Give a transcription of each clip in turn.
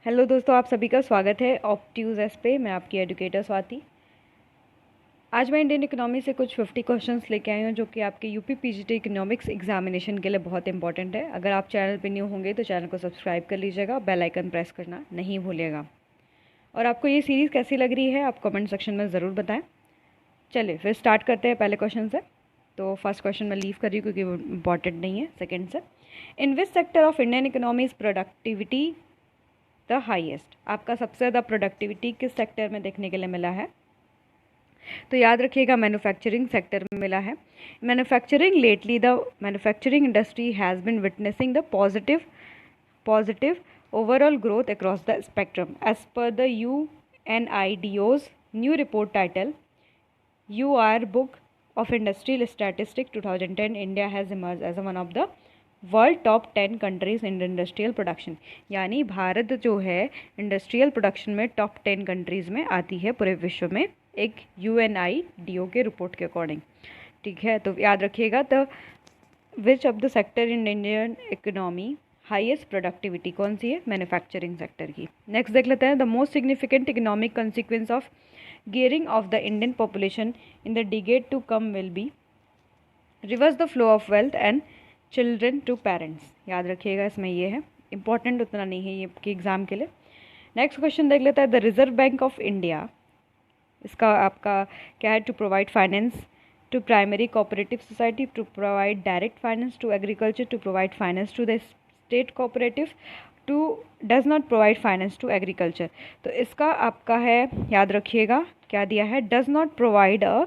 Hello दोस्तों, आप सभी का स्वागत है ऑप्ट्यूज़ पे। मैं आपकी एजुकेटर स्वाति। आज मैं इंडियन इकोनॉमी से कुछ 50 क्वेश्चंस लेके आई हूँ जो कि आपके यूपी पीजीटी इकोनॉमिक्स एग्जामिनेशन के लिए बहुत इंपॉर्टेंट है। अगर आप चैनल पे न्यू होंगे तो चैनल को सब्सक्राइब कर लीजिएगा, बेल आइकन प्रेस करना नहीं भूलिएगा। और आपको ये सीरीज़ कैसी लग रही है आप कमेंट सेक्शन में ज़रूर बताएँ। चलिए फिर स्टार्ट करते हैं पहले क्वेश्चन से। तो फर्स्ट क्वेश्चन मैं लीव कर रही हूँ क्योंकि वो इंपॉर्टेंट नहीं है। सेकेंड से, in which sector of Indian economy is productivity the highest. आपका सबसे ज़्यादा प्रोडक्टिविटी किस सेक्टर में देखने के लिए मिला है? तो याद रखिएगा मैन्युफैक्चरिंग सेक्टर में मिला है। Manufacturing lately the manufacturing industry has been witnessing the positive overall growth across the spectrum as per the UNIDO's new report title UR book of industrial statistic 2010 India has emerge as one of the world top 10 countries in industrial production. यानी भारत जो है industrial production में top 10 countries में आती है पूरे विश्व में, एक UNIDO के रिपोर्ट के अकॉर्डिंग। ठीक है, तो याद रखिएगा। The which of the sector in Indian economy highest productivity कौन सी है? मैन्युफैक्चरिंग सेक्टर की। नेक्स्ट देख लेते हैं, the most significant economic consequence of gearing of the Indian population in the decade to come will be reverse the flow of wealth and children to parents। याद रखिएगा, इसमें ये है, इंपॉर्टेंट उतना नहीं है ये आपके एग्जाम के लिए। नेक्स्ट क्वेश्चन देख लेता है, the reserve Bank of India, इसका आपका क्या है? To provide finance to primary cooperative society, to provide direct finance to agriculture, to provide finance to the state cooperative, to does not provide finance to agriculture. तो इसका आपका है, याद रखिएगा क्या दिया है, does not provide a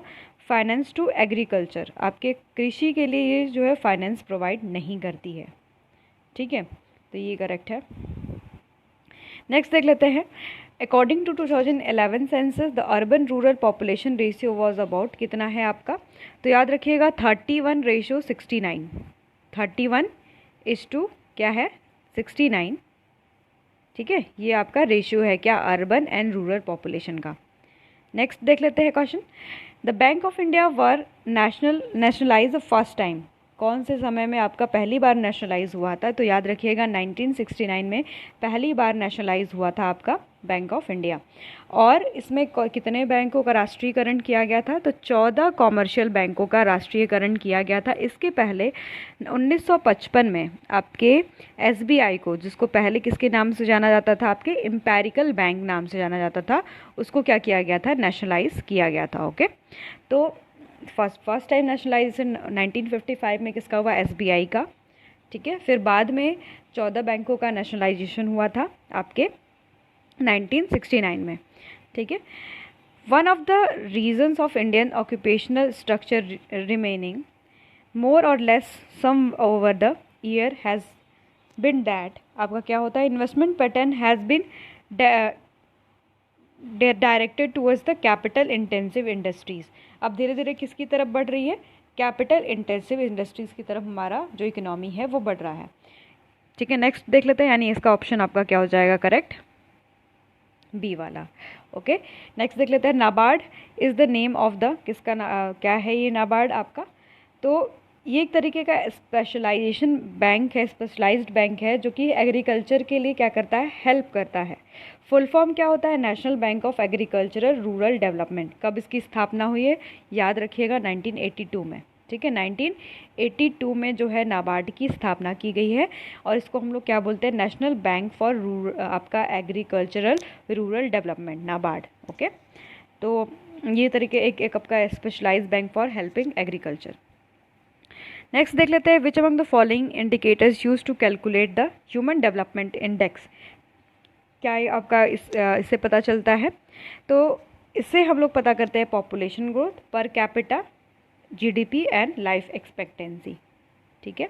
finance to agriculture. आपके कृषि के लिए ये जो है फाइनेंस प्रोवाइड नहीं करती है। ठीक है, तो ये करेक्ट है। नेक्स्ट देख लेते हैं, according to 2011 census the urban rural population ratio was about, कितना है आपका? तो याद रखिएगा 31:69। 31 इज टू क्या है? 69। ठीक है, ये आपका रेशियो है क्या? अर्बन एंड रूरल पॉपुलेशन का। नेक्स्ट देख लेते हैं question, the bank of India were nationalise first time, कौन से समय में आपका पहली बार नेशनलाइज हुआ था? तो याद रखिएगा 1969 में पहली बार नेशनलाइज हुआ था आपका बैंक ऑफ इंडिया। और इसमें कितने बैंकों का राष्ट्रीयकरण किया गया था? तो 14 कॉमर्शियल बैंकों का राष्ट्रीयकरण किया गया था। इसके पहले 1955 में आपके SBI को, जिसको पहले किसके नाम से जाना जाता था? आपके एम्पेरिकल बैंक नाम से जाना जाता था, उसको क्या किया गया था? नेशनलाइज किया गया था। ओके, तो फर्स्ट टाइम नेशनलाइजेशन 1955 में किसका हुआ? SBI का। ठीक है, फिर बाद में 14 बैंकों का नेशनलाइजेशन हुआ था आपके 1969 में। ठीक है, one of the reasons of Indian occupational structure remaining more और less some over the year has been that, आपका क्या होता है? Investment pattern has been directed towards the capital intensive industries. अब धीरे धीरे किसकी तरफ बढ़ रही है? कैपिटल इंटेंसिव इंडस्ट्रीज़ की तरफ हमारा जो इकोनॉमी है वो बढ़ रहा है। ठीक है, नेक्स्ट देख लेते हैं, यानी इसका ऑप्शन आपका क्या हो जाएगा? करेक्ट, बी वाला। ओके, नेक्स्ट देख लेते हैं, NABARD is the name of the, किसका क्या है ये नाबार्ड आपका? तो ये एक तरीके का स्पेशलाइजेशन बैंक है, स्पेशलाइज्ड बैंक है जो कि एग्रीकल्चर के लिए क्या करता है? हेल्प करता है। फुल फॉर्म क्या होता है? National bank of agricultural rural development. कब इसकी स्थापना हुई है? याद रखिएगा 1982 में। ठीक है, 1982 में जो है नाबार्ड की स्थापना की गई है, और इसको हम लोग क्या बोलते हैं? नेशनल बैंक फॉर आपका agricultural rural development, NABARD. Okay, तो ये तरीके एक आपका specialized bank for helping agriculture. Next देख लेते हैं, which among the following indicators use to calculate the human development index. क्या ये आपका इससे पता चलता है? तो इससे हम लोग पता करते हैं population growth, per capita, GDP and life expectancy. ठीक है,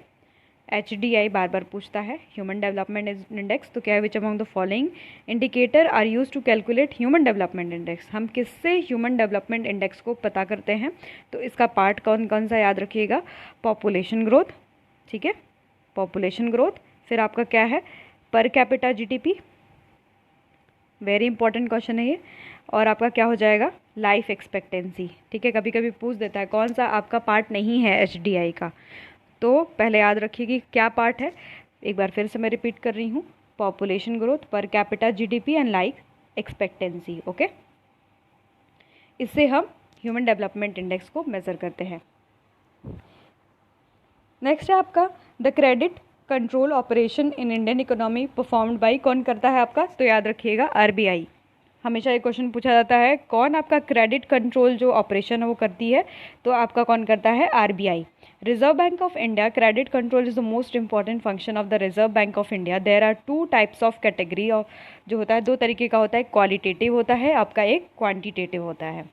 HDI बार बार पूछता है, ह्यूमन डेवलपमेंट इंडेक्स। तो क्या है? Which among the following indicator are use to calculate human development index. हम किससे ह्यूमन डेवलपमेंट इंडेक्स को पता करते हैं? तो इसका पार्ट कौन कौन सा? याद रखिएगा, पॉपुलेशन ग्रोथ। ठीक है, पॉपुलेशन ग्रोथ, फिर आपका क्या है? Per capita GDP, very important question है ये। और आपका क्या हो जाएगा? Life expectancy. ठीक है, कभी कभी पूछ देता है कौन सा आपका पार्ट नहीं है HDI का, तो पहले याद रखिए कि क्या पार्ट है। एक बार फिर से मैं रिपीट कर रही हूँ, population growth, per capita GDP and life expectancy. Okay, इससे हम ह्यूमन डेवलपमेंट इंडेक्स को मेजर करते हैं। नेक्स्ट है आपका the credit control operation in Indian economy performed by, कौन करता है आपका, तो याद रखिएगा आरबीआई। हमेशा ये क्वेश्चन पूछा जाता है कौन आपका क्रेडिट कंट्रोल जो ऑपरेशन है वो करती है, तो आपका कौन करता है, RBI. Reserve Bank of India credit control is the most important function of the reserve Bank of India. There are two types of category of, जो होता है दो तरीके का होता है, क्वालिटेटिव होता है आपका, एक क्वांटिटेटिव होता है।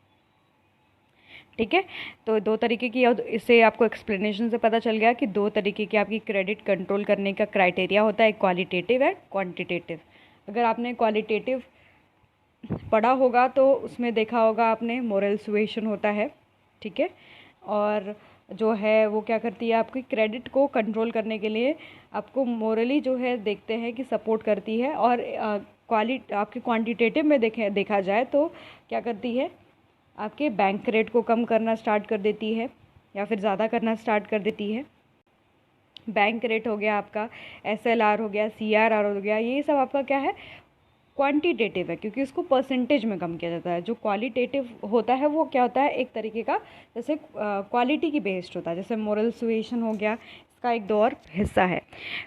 ठीक है, तो दो तरीके की, इससे आपको एक्सप्लेनेशन से पता चल गया कि दो तरीके की आपकी क्रेडिट कंट्रोल करने का क्राइटेरिया होता है, क्वालिटेटिव एंड क्वांटिटेटिव। अगर आपने क्वालिटेटिव पढ़ा होगा तो उसमें देखा होगा आपने मोरल सुएशन होता है, ठीक है, और जो है वो क्या करती है, आपकी क्रेडिट को कंट्रोल करने के लिए आपको मोरली जो है देखते हैं कि सपोर्ट करती है, और आपके क्वांटिटेटिव में देखा जाए तो क्या करती है, आपके बैंक रेट को कम करना स्टार्ट कर देती है या फिर ज़्यादा करना स्टार्ट कर देती है। बैंक रेट हो गया आपका, एसएलआर हो गया, सीआरआर हो गया, ये सब आपका क्या है, क्वांटिटेटिव है, क्योंकि इसको परसेंटेज में कम किया जाता है। जो क्वालिटेटिव होता है वो क्या होता है, एक तरीके का जैसे क्वालिटी की बेस्ड होता है, जैसे मोरल सुएशन हो गया, इसका एक दो और हिस्सा है।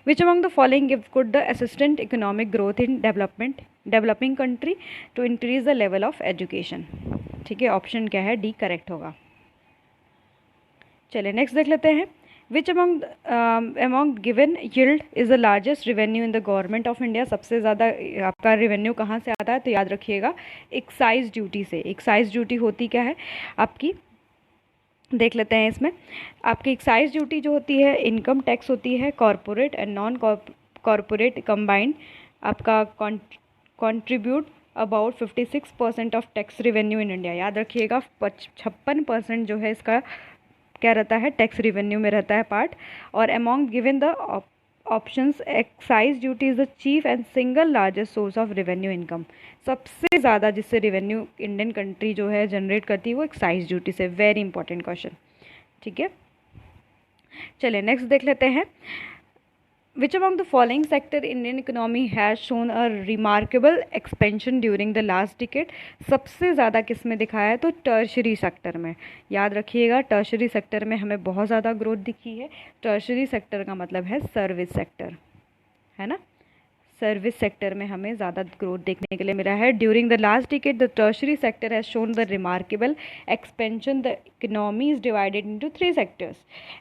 Which among the following give could the assistant economic growth in developing country to increase the level of education. ठीक है, ऑप्शन क्या है, डी करेक्ट होगा। चलिए नेक्स्ट देख लेते हैं। Which among given yield is the largest revenue in the government of India. सबसे ज़्यादा आपका रेवेन्यू कहाँ से आता है, तो याद रखिएगा एक्साइज ड्यूटी से। एक्साइज ड्यूटी होती क्या है आपकी, देख लेते हैं इसमें। आपकी एक्साइज ड्यूटी जो होती है इनकम टैक्स होती है, corporate and non corporate combined आपका contribute about 56% of tax revenue in India. याद रखिएगा 56% जो है इसका क्या रहता है, टैक्स रेवेन्यू में रहता है पार्ट। और among given the options excise duty is the cheap and single largest source of revenue income. सबसे ज़्यादा जिससे रेवेन्यू इंडियन कंट्री जो है जनरेट करती है वो एक्साइज ड्यूटी से। वेरी इंपॉर्टेंट क्वेश्चन, ठीक है। चलिए नेक्स्ट देख लेते हैं। Which among the following sector Indian economy has shown a remarkable expansion during the last decade? सबसे ज़्यादा किस में दिखाया है, तो टर्शरी सेक्टर में। याद रखिएगा टर्शरी सेक्टर में हमें बहुत ज़्यादा ग्रोथ दिखी है। टर्शरी सेक्टर का मतलब है सर्विस सेक्टर, है ना, सर्विस सेक्टर में हमें ज़्यादा ग्रोथ देखने के लिए मिला है। During the last decade the tertiary sector has shown the remarkable expansion. The economy is divided into 3 sectors.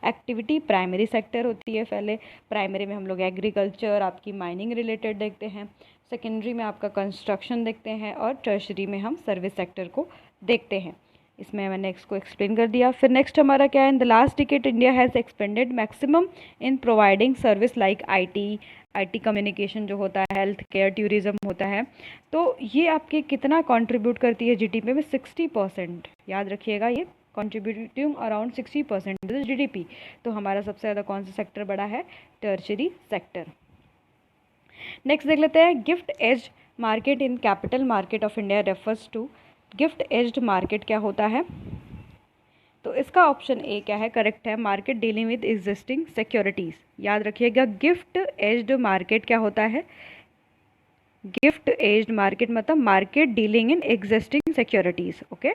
Activity primary sector होती है, पहले प्राइमरी में हम लोग एग्रीकल्चर, आपकी माइनिंग रिलेटेड देखते हैं, सेकेंडरी में आपका कंस्ट्रक्शन देखते हैं, और टर्शरी में हम सर्विस सेक्टर को देखते हैं। इसमें मैंने इसको एक्सप्लेन कर दिया। फिर नेक्स्ट हमारा क्या है, in the last decade India has expanded maximum in providing service like IT communication जो होता है, हेल्थ केयर, टूरिज्म होता है। तो ये आपके कितना कंट्रीब्यूट करती है जीडीपी में, 60%। याद रखिएगा ये कंट्रीब्यूटिंग अराउंड 60% जीडीपी। तो हमारा सबसे ज़्यादा कौन सा सेक्टर बड़ा है, टर्शरी सेक्टर। नेक्स्ट देख लेते हैं। Gift edge market in capital market of India refers to. Gift edged market क्या होता है, तो इसका ऑप्शन ए क्या है, करेक्ट है, market dealing with existing securities. याद रखिएगा गिफ्ट एज्ड मार्केट क्या होता है, गिफ्ट एज्ड मार्केट मतलब market dealing in existing securities. Okay,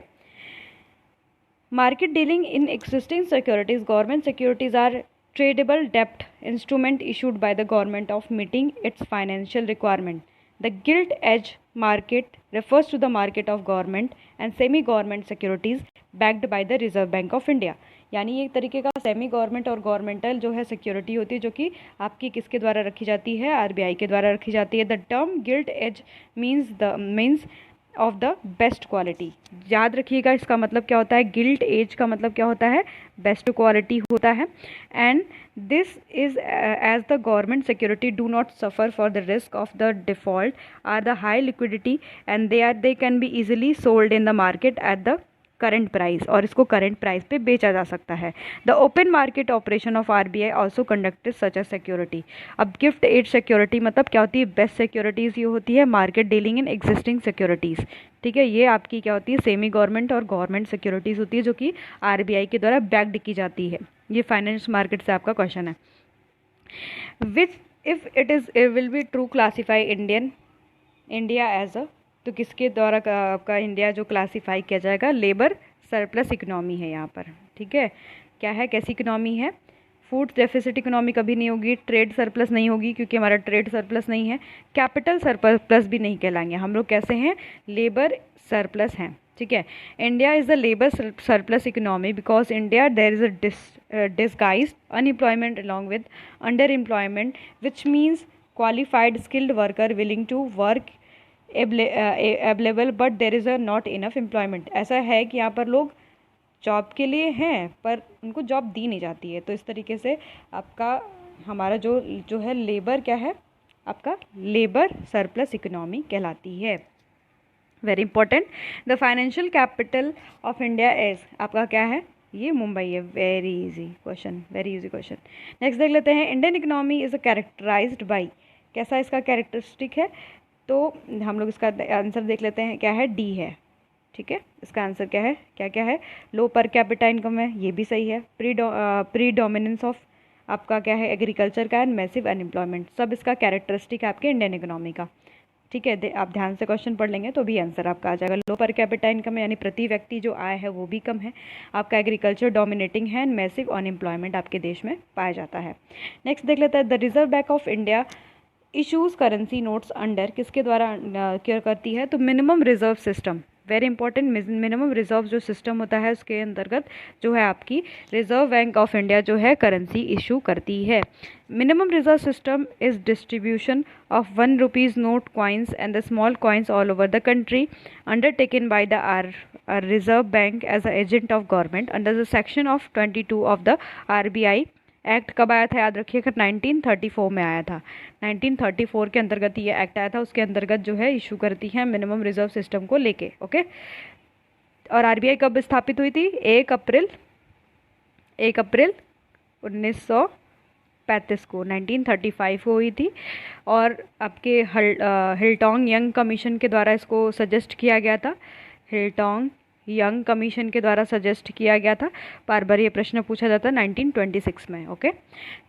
market dealing in existing securities, government securities are tradable debt instrument issued by the government of meeting its financial requirement. The gilt edge market refers to the market of government and semi-government securities backed by the Reserve Bank of India. यानी ये एक तरीके का semi government और governmental जो है security होती है, जो कि आपकी किसके द्वारा रखी जाती है, आरबीआई के द्वारा रखी जाती है। The term gilt edge means of the best quality. याद रखिएगा इसका मतलब क्या होता है, गिल्ट एज का मतलब क्या होता है, बेस्ट क्वालिटी होता है। And this is as the government security do not suffer for the risk of the default are the high liquidity and they can be easily sold in the market at the current price, और इसको current price पे बेचा जा सकता है। The open market operation of RBI also conducted such a security. अब gift एड security मतलब क्या होती है, बेस्ट सिक्योरिटीज़ ये होती है market dealing in existing securities. ठीक है, ये आपकी क्या होती है, सेमी गवर्नमेंट और गवर्नमेंट सिक्योरिटीज़ होती है, जो कि आरबीआई के द्वारा बैक्ड की जाती है। ये फाइनेंस मार्केट से आपका क्वेश्चन है। Which if it will be true classify India as a, तो किसके द्वारा आपका इंडिया जो क्लासीफाई किया जाएगा, लेबर सरप्लस इकोनॉमी है यहाँ पर, ठीक है। क्या है, कैसी इकोनॉमी है, फूड डेफिसिट इकोनॉमी कभी नहीं होगी, ट्रेड सरप्लस नहीं होगी क्योंकि हमारा ट्रेड सरप्लस नहीं है, कैपिटल सरप्लस भी नहीं कहलाएंगे, हम लोग कैसे हैं, लेबर सरप्लस हैं, ठीक है। India is the labour surplus economy because India there is a disguised unemployment along with underemployment, which means qualified skilled worker willing to work available but there is a not enough employment। ऐसा है कि यहाँ पर लोग job के लिए हैं पर उनको जॉब दी नहीं जाती है। तो इस तरीके से आपका हमारा जो जो है लेबर क्या है, आपका लेबर सरप्लस इकोनॉमी कहलाती है। Very important, the financial capital of India is, आपका क्या है, ये मुंबई है। Very easy question, very easy question. Next देख लेते हैं, Indian economy is characterised by, कैसा इसका कैरेक्टरिस्टिक है, तो हम लोग इसका आंसर देख लेते हैं, क्या है, डी है, ठीक है। इसका आंसर क्या है, क्या क्या है, लो पर कैपिटा इनकम है, ये भी सही है, प्रीडोमिनेंस ऑफ आपका क्या है, एग्रीकल्चर का, एंड मैसिव अनएम्प्लॉयमेंट, सब इसका कैरेक्टरिस्टिक है आपके इंडियन इकोनॉमी का, ठीक है। आप ध्यान से क्वेश्चन पढ़ लेंगे तो भी आंसर आपका आ जाएगा। लो पर कैपिटा इनकम यानी प्रति व्यक्ति जो आय है वो भी कम है, आपका एग्रीकल्चर डोमिनेटिंग है, एंड मैसिव अनएम्प्लॉयमेंट आपके देश में पाया जाता है। नेक्स्ट देख लेते हैं, the reserve Bank of India issues currency notes under, किसके द्वारा क्या करती है, तो minimum reserve system, very important, minimum reserve जो सिस्टम होता है उसके अंतर्गत जो है आपकी रिजर्व बैंक ऑफ इंडिया जो है करेंसी इशू करती है। Minimum reserve system is distribution of 1 rupees note coins and the small coins all over the country undertaken by the reserve bank as a agent of government under the section of 22 of the RBI act. कब आया था, याद रखिएगा, 1934 में आया था, 1934 के अंतर्गत ये एक्ट आया था, उसके अंतर्गत जो है इशू करती है मिनिमम रिजर्व सिस्टम को लेके, ओके। और RBI कब स्थापित हुई थी, 1 अप्रैल 1935 को, 1935 को हुई थी। और आपके हिल्टोंग यंग कमीशन के द्वारा इसको सजेस्ट किया गया था, हिल्टोंग यंग कमीशन के द्वारा सजेस्ट किया गया था। बार बार ये प्रश्न पूछा जाता है 1926 में, ओके।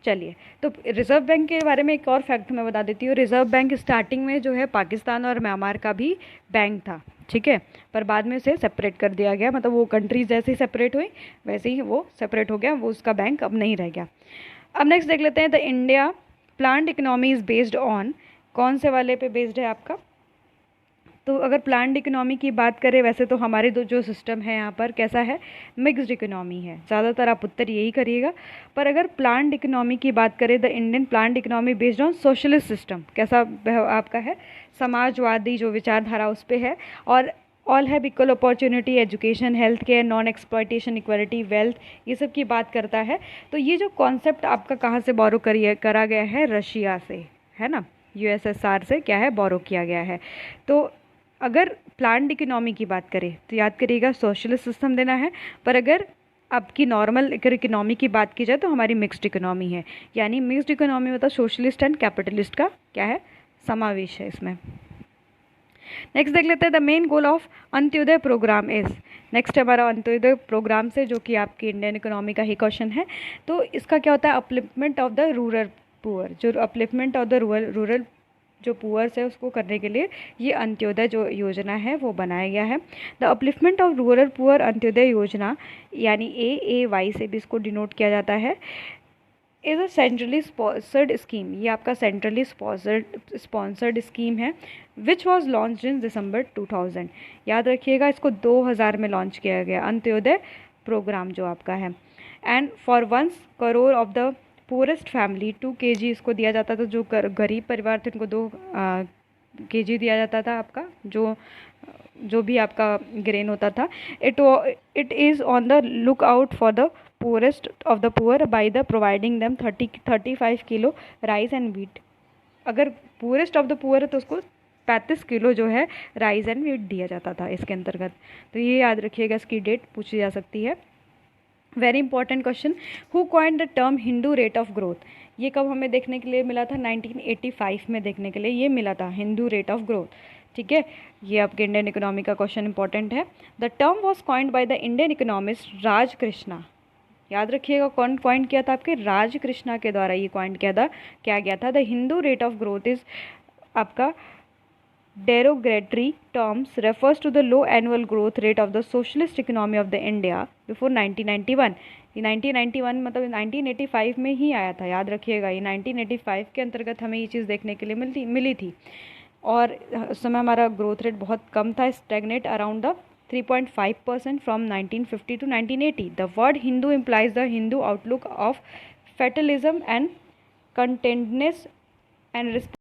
चलिए, तो रिजर्व बैंक के बारे में एक और फैक्ट मैं बता देती हूँ। रिजर्व बैंक स्टार्टिंग में जो है पाकिस्तान और म्यांमार का भी बैंक था, ठीक है, पर बाद में उसे सेपरेट कर दिया गया, मतलब वो कंट्रीज जैसे ही सेपरेट हुई वैसे ही वो सेपरेट हो गया, वो उसका बैंक अब नहीं रह गया। अब नेक्स्ट देख लेते हैं, the India plant economy is based on, कौन से वाले पे बेस्ड है आपका, तो अगर प्लान्ड इकोनॉमी की बात करें, वैसे तो हमारे जो सिस्टम है यहाँ पर कैसा है, मिक्स्ड इकोनॉमी है, ज़्यादातर आप उत्तर यही करिएगा। पर अगर प्लान्ड इकोनॉमी की बात करें, the Indian planned economy based on socialist system, कैसा आपका है, समाजवादी जो विचारधारा उस पर है, और all have equal opportunity, education, health care, non exploitation, equality, wealth, ये सब की बात करता है। तो ये जो कॉन्सेप्ट आपका कहाँ से बोरो करा गया है, रशिया से, है ना, USSR से क्या है, बोरो किया गया है। तो अगर प्लान्ड इकोनॉमी की बात करें तो याद करिएगा सोशलिस्ट सिस्टम देना है, पर अगर आपकी नॉर्मल इकोनॉमी की बात की जाए तो हमारी मिक्स्ड इकोनॉमी है, यानी मिक्स्ड इकोनॉमी मतलब सोशलिस्ट एंड कैपिटलिस्ट का क्या है, समावेश है इसमें। नेक्स्ट देख लेते हैं, the main goal of Antyodaya programme is, next हमारा अंत्योदय प्रोग्राम से जो कि आपकी इंडियन इकोनॉमी का ही क्वेश्चन है, तो इसका क्या होता है, upliftment of the rural poor, जो अपलिफ्टमेंट ऑफ द रूरल जो पुअर्स है उसको करने के लिए ये अंत्योदय जो योजना है वो बनाया गया है। The upliftment of rural poor Antyodaya योजना यानी AAY से भी इसको डिनोट किया जाता है, is a centrally sponsored scheme, ये आपका सेंट्रली स्पॉन्सर्ड स्कीम है, विच वॉज लॉन्च इन दिसंबर 2000, याद रखिएगा इसको 2000 में लॉन्च किया गया अंत्योदय प्रोग्राम जो आपका है। And for 1 crore of the poorest family 2 kg इसको दिया जाता था, जो गरीब परिवार थे उनको 2 kg दिया जाता था आपका, जो भी आपका ग्रेन होता था। It is on the look out for the poorest of the poor by the providing them 35 kilo rice and wheat, अगर पुअरेस्ट ऑफ द पुअर है तो उसको 35 किलो जो है राइस एंड व्हीट दिया जाता था इसके अंतर्गत। तो ये याद रखिएगा, इसकी डेट पूछी जा सकती है। Very important question, who coined the term Hindu rate of growth, ये कब हमें देखने के लिए मिला था, 1985 में देखने के लिए ये मिला था, हिंदू रेट ऑफ ग्रोथ, ठीक है। ये आपके इंडियन इकोनॉमी का क्वेश्चन इंपॉर्टेंट है। The term was coined by the Indian economist Raj Krishna, याद रखिएगा कौन कॉइन किया था, आपके राज कृष्णा के द्वारा ये कॉइन किया गया था। The Hindu rate of growth is आपका derogatory terms refers to the low annual growth rate of the socialist economy of the India before 1991। ये 1991 मतलब 1985 में ही आया था, याद रखिएगा। ये 1985 के अंतर्गत हमें ये चीज़ देखने के लिए मिली थी। और उस समय हमारा ग्रोथ रेट बहुत कम था, stagnate around the 3.5% from 1950 to 1980। The word Hindu implies the Hindu outlook of fatalism and contentedness and